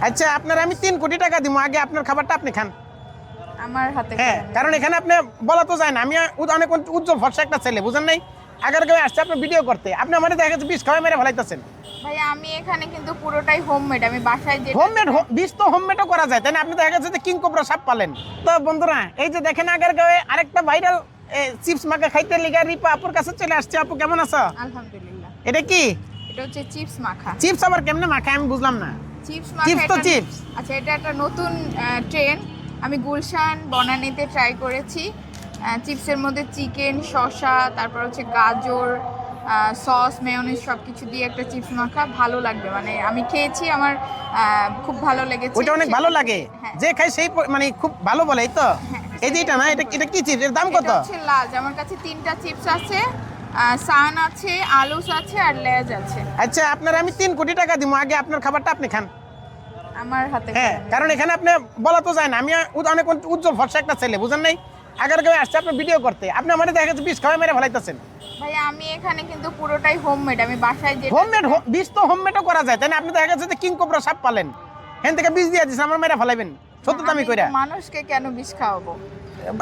আচ্ছা আপনার আমি 3 কোটি টাকা দিব, আগে আপনার খাবারটা আপনি খান। আমার হাতে হ্যাঁ, কারণ এখানে আপনি বলা তো যায় না, আমি অনেক উজ্জ্বল ভরসা একটা ছেলে, বুঝেন নাই? আগের কেউ আসছে আপনার ভিডিও করতে, আপনি আমার দেখা যাচ্ছে 20 খাওয়াই মেরে ফেলাইতেছেন। ভাই আমি এখানে কিন্তু পুরোটাই হোমমেড, আমি বাসায় যে হোমমেড 20 তো হোমমেডও করা যায়, তাই না? আপনি দেখা যাচ্ছে কিং কোবরা সাপ পালেন। তো বন্ধুরা এই যে দেখেন আগের গায়ে আরেকটা ভাইরাল চিপস মাখা খাইতে লিগা রিপা আপুর কাছে চলে আসছে। আপু কেমন আছো? আলহামদুলিল্লাহ। এটা কি এটা হচ্ছে চিপস মাখা। চিপস? আবার কেমনে মাখা আমি বুঝলাম না। চিপস চিপস তো মাখা চিপস। আচ্ছা, এটা একটা নতুন ট্রেন্ড। আমি গুলশান বনানীতে ট্রাই করেছি। চিপসের মধ্যে চিকেন, শসা, তারপর হচ্ছে গাজর, সস, মেয়োনিজ সব কিছু দিয়ে একটা চিপস মাখা ভালো লাগবে। মানে আমি খেয়েছি, আমার খুব ভালো লেগেছে। ওইটা অনেক ভালো লাগে, হ্যাঁ। যে খাই সেই মানে খুব ভালো বলে, এই তো। হ্যাঁ, এই যে এটা না, এটা কি চিপস? এর দাম কত? এটা হচ্ছে লাজ। আমার কাছে 3টা চিপস আছে, সান আছে, আলুস আছে আর লেজ আছে। আচ্ছা আপনার আমি 3 কোটি টাকা দিব, আগে আপনার খাবারটা আপনি খান। আমার হাতে হ্যাঁ, কারণ এখানে আপনি বলা তো যায় না, আমি অনেক উজ্জ্বল ভরসা একটা ছেলে, বুঝেন নাই? আগের কেউ আসছে আপনার ভিডিও করতে, আপনি আমার দেখা যাচ্ছে 20 খাওয়াই মেরে ফেলাইতেছেন। ভাই আমি এখানে কিন্তু পুরোটাই হোমমেড, আমি বাসায় যে হোমমেড 20 তো হোমমেডও করা যায়, তাই না? আপনি দেখা যাচ্ছে কিং কোবরা সাপ পালেন, এখান থেকে 20 দিয়ে দিচ্ছেন, আমার মেরে ফেলাইবেন। সত্য তো আমি কইরা মানুষকে কেন বিষ খাওয়াবো?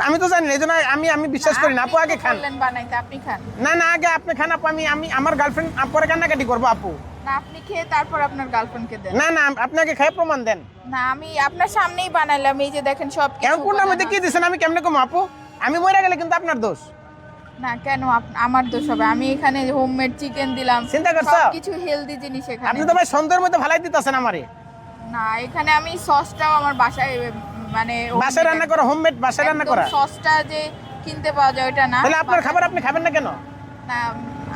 আমি তো জানি না, এই জন্য আমি বিশ্বাস করি না। আপু আগে খান। বললেন বানাইতে, আপনি খান। না না, আগে আপনি খান আপু। আমি আমার গার্লফ্রেন্ড পরে কান্নাকাটি করবো আপু। না, আপনি খেয়ে তারপর আপনার গার্লফ্রেন্ডকে দেন। না না, আপনি আগে খেয়ে প্রমাণ দেন। না, আমি আপনার সামনেই বানাইলাম, এই যে দেখেন সব কিছু। কেমন কোনটার মধ্যে কি দিছেন আমি কেমনে কম আপু? আমি মরে গেলে কিন্তু আপনার দোষ। না কেন আমার দোষ হবে? আমি এখানে হোমমেড চিকেন দিলাম, চিন্তা করছো? কিছু হেলদি জিনিস এখানে। আপনি তো ভাই সন্ধ্যের মধ্যে ভালাই দিতেছেন আমারে। না, এখানে আমি সসটাও আমার বাসায়, মানে বাসায় রান্না করা, হোমমেড বাসায় রান্না করা। সসটা যে কিনতে পাওয়া যায় ওটা না। তাহলে আপনার খাবার আপনি খাবেন না কেন? না,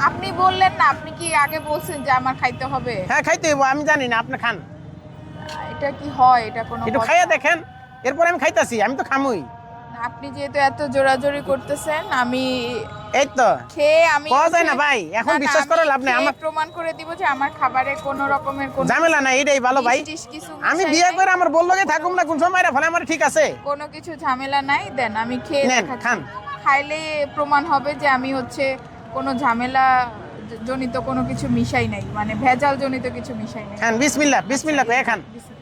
আপনি বললেন না, আপনি কি আগে বলছেন যে আমার খাইতে হবে? হ্যাঁ খাইতে হইব, আমি জানি না, আপনি খান। এটা কি হয়? এটা কোনো একটু কথা? খাইয়া দেখেন, এরপর আমি খাইতাছি, আমি তো খামুই। আপনি যেহেতু এত জোরাজোরি করতেছেন, আমি এই তো খেয়ে আমি পাওয়া যায় না ভাই, এখন বিশ্বাস করে লাভ নেই। আমার প্রমাণ করে দিব যে আমার খাবারে কোনো রকমের কোনো ঝামেলা নাই, এটাই ভালো ভাই। কিছু আমি মিশাই বিয়ে নাই, করে আমার বললো যে থাকুম না কোন সময় ফলে আমার ঠিক আছে। কোনো কিছু ঝামেলা নাই। দেন আমি খেয়ে নেন, দেখাচ্ছি। খান। খাইলে প্রমাণ হবে যে আমি হচ্ছে কোনো ঝামেলা জনিত কোনো কিছু মিশাই নাই, মানে ভেজাল জনিত কিছু মিশাই নাই। খান, বিসমিল্লাহ বিসমিল্লাহ করে খান। বিসমিল্লাহ।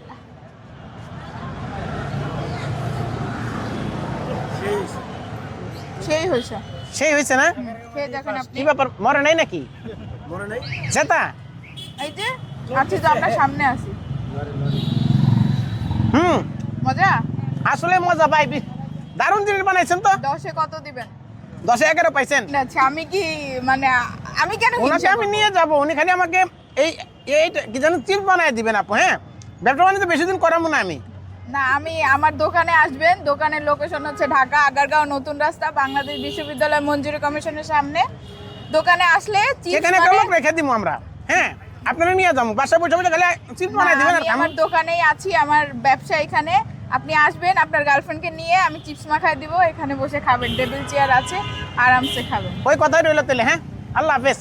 সেই হয়েছে। সেই হয়েছে না? খেয়ে দেখেন আপনি। কি ব্যাপার, মরে নাই নাকি? জেতা? এই যে আছি তো, আপনার সামনে আছি। মজা? আসলে মজা ভাই, দারুণ জিনিস বানাইছেন তো। 10-এ কত দিবেন? 10-এ 11 পাইছেন? আচ্ছা, আমি কি মানে আমি কেন ওনাকে হিংসা আমি করবো? নিয়ে যাবো, উনি খালি আমাকে এই কি যেন চিপস বানায় দিবেন আপু। হ্যাঁ, ব্যবসা বাণিজ্য বেশি দিন করাবো না আমি। না, আমি আমার দোকানে আসবেন। দোকানের লোকেশন হচ্ছে ঢাকা আগারগাঁও নতুন রাস্তা, বাংলাদেশ বিশ্ববিদ্যালয় মঞ্জুরি কমিশনের সামনে। দোকানে আসলে চিপস সেখানে একটা লোক রেখে দিব আমরা। হ্যাঁ, আপনারা নিয়ে যাবো, বাসায় বসে বসে খালি চিপস বানায় দিবেন আর আমি খাবো। আমার দোকানেই আছি, আমার ব্যবসা এখানে। আপনি আসবেন, আপনার গার্লফ্রেন্ডকে নিয়ে আমি চিপস মাখায় দিব, এখানে বসে খাবেন, টেবিল চেয়ার আছে, আরামসে খাবেন। ওই কথাই রইলো তাহলে। হ্যাঁ, আল্লাহ হাফেজ।